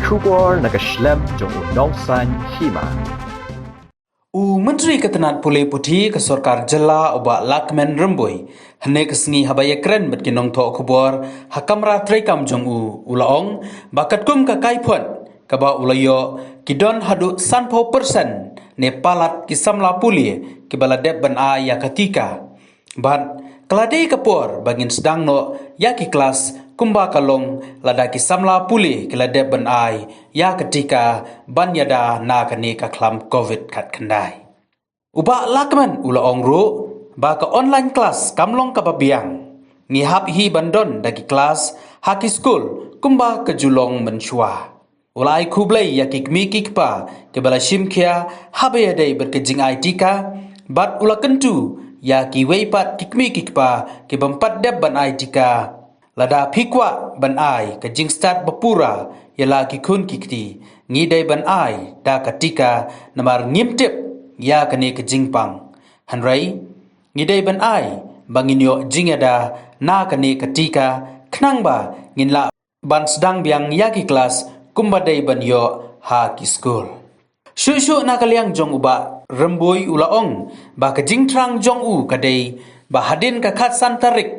Kubor nakaslem jong nausan hima. Menteri Ketenat Pulih Putih ke Sorkar Jela Oba Lakmen Remboi hene kesengi habaya keren bet kinong to kubor hakamra trekam jong ulaong bakat kum ka kaipon kaba ulayo kidon hadu 100% ne palat kisamla pulih kibaladep ban a ya ketika ban keladai kapor bangin sedang no ya ki kelas kumba kalong lada kisamla pulih kiladep ban ai ya ketika ban yada na kani ka klam covid kat kendai Uba lakman ulaong ru ba ka online class kamlong ka babiang ngihap hi bandon dagi kelas haki school kumba ke julong menshua ulai kublai ya kikmi kikpa ke bala shimkia habaya dai berkejing ai tika bat ula kentu ya ki weipat kikmi kikpa ke bempat deb ban ai tika lada pikwa ban ai ke jing start bapura yala ki kun kikti ngidai ban ai da ketika namar ngimtip ya kene ke jingpang hanrai ngidai ban ai bangin yo jingada na kene ketika knang ba nginla ban sedang biang ya ki kelas kumbadai ban yo ha ki school shu na kaliang jong uba remboi ulaong ba ke jingtrang jong kadai ba hadin ka khat santarik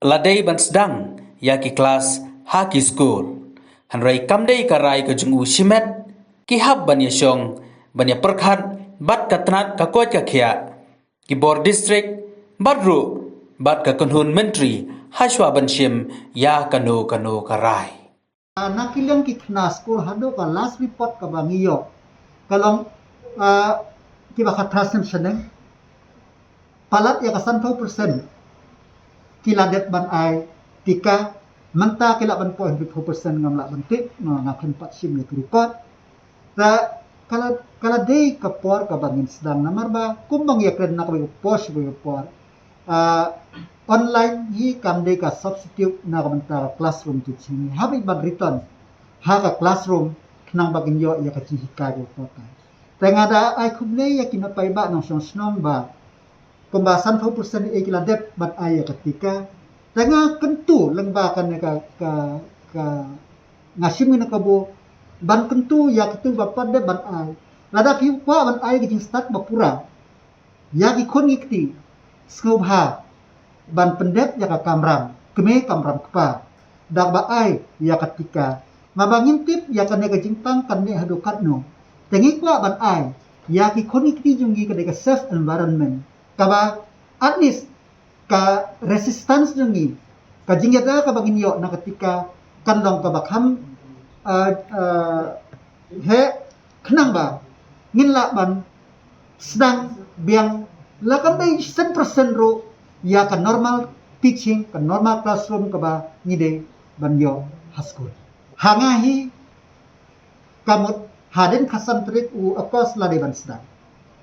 ladai ban sedang ya ki kelas ha ki school hanrai kamdai karai ke jong shimet ki hab ban yashong ban ya perkhat bat katnat kakot kakhia kibor district badru bat ka kunhun menteri hashwa banshim ya kanu karai nakilang kitna school hado ka last report ka bangiyo kalong kiba katrasim seneng palat ya ka 100% kiladet ban ai tika manta kila ban 0.2% ngamla bentik ngakan pat sim ya report ta kala day kapor ka bangin sedang namar ba kumbang ya kren nak post por online hi kam day ka substitute na kamanta classroom teaching habi bag return ha ka classroom knang bagin yo ya ka chihika go kota tengada ai kuble ya kinapay ba nang song ba pembahasan 100% e kila dep bat ay ketika tenga kentu lengba kan ka ngasim na kabo ban kentu ya kitu bapak de ban ai lada piu kwa ban ai gijing start bapura ya ki kon ngikti skobha ban pendek ya ka kamram keme kamram kpa dak ba ai ya ketika ngabangin tip ya kan ga jingpang kan ne hadukat no tengi kwa ban ai ya ki kon ngikti jungi ka de safe environment kaba at least ka resistance jungi ka jingyada ka bangin yo na ketika kan long ka bakham he kenang ba nginla ban sedang biang lakam bay 100% ro ya kan normal teaching kan normal classroom ka ba ngide ban yo haskul hangahi kamut haden khasam trik akos lade ban sedang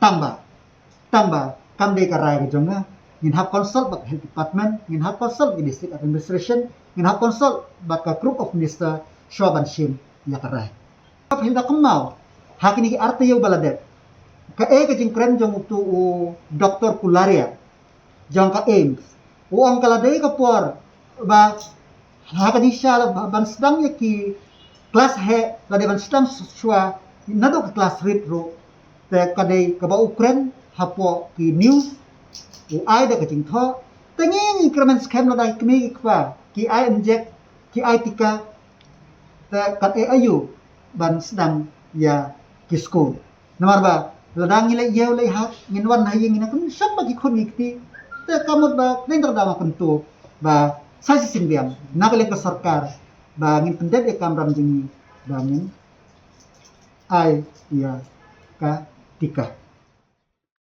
tamba kamde karai jonga ngin hab consult bak health department ngin hab consult di district administration ngin hab consult bak group of minister Shoban Shim ya karai. Hinda kemau hakini ki arte yo baladet. Ka ke jing kren jong tu doktor kularia. Jong ka aims. Ang kaladai ka por ba hakani sha ban sedang ya ki kelas he lade ban sedang swa nado ka kelas retro te kadai ka ba ukren hapo ki news ai da ka jing tho tengi kremen scam lada kmi kwa ki ai inject ki ai tika ta kat ayu ban sedang ya kisko namar ba ladang ile yeu le hat nginwan haying ina kun sam bagi khon ngikti ta kamot ba nendra dama kuntu ba sasi singbiam nakale ka sarkar ba ngin pendep e kamram jingi bangin ai ya ka tika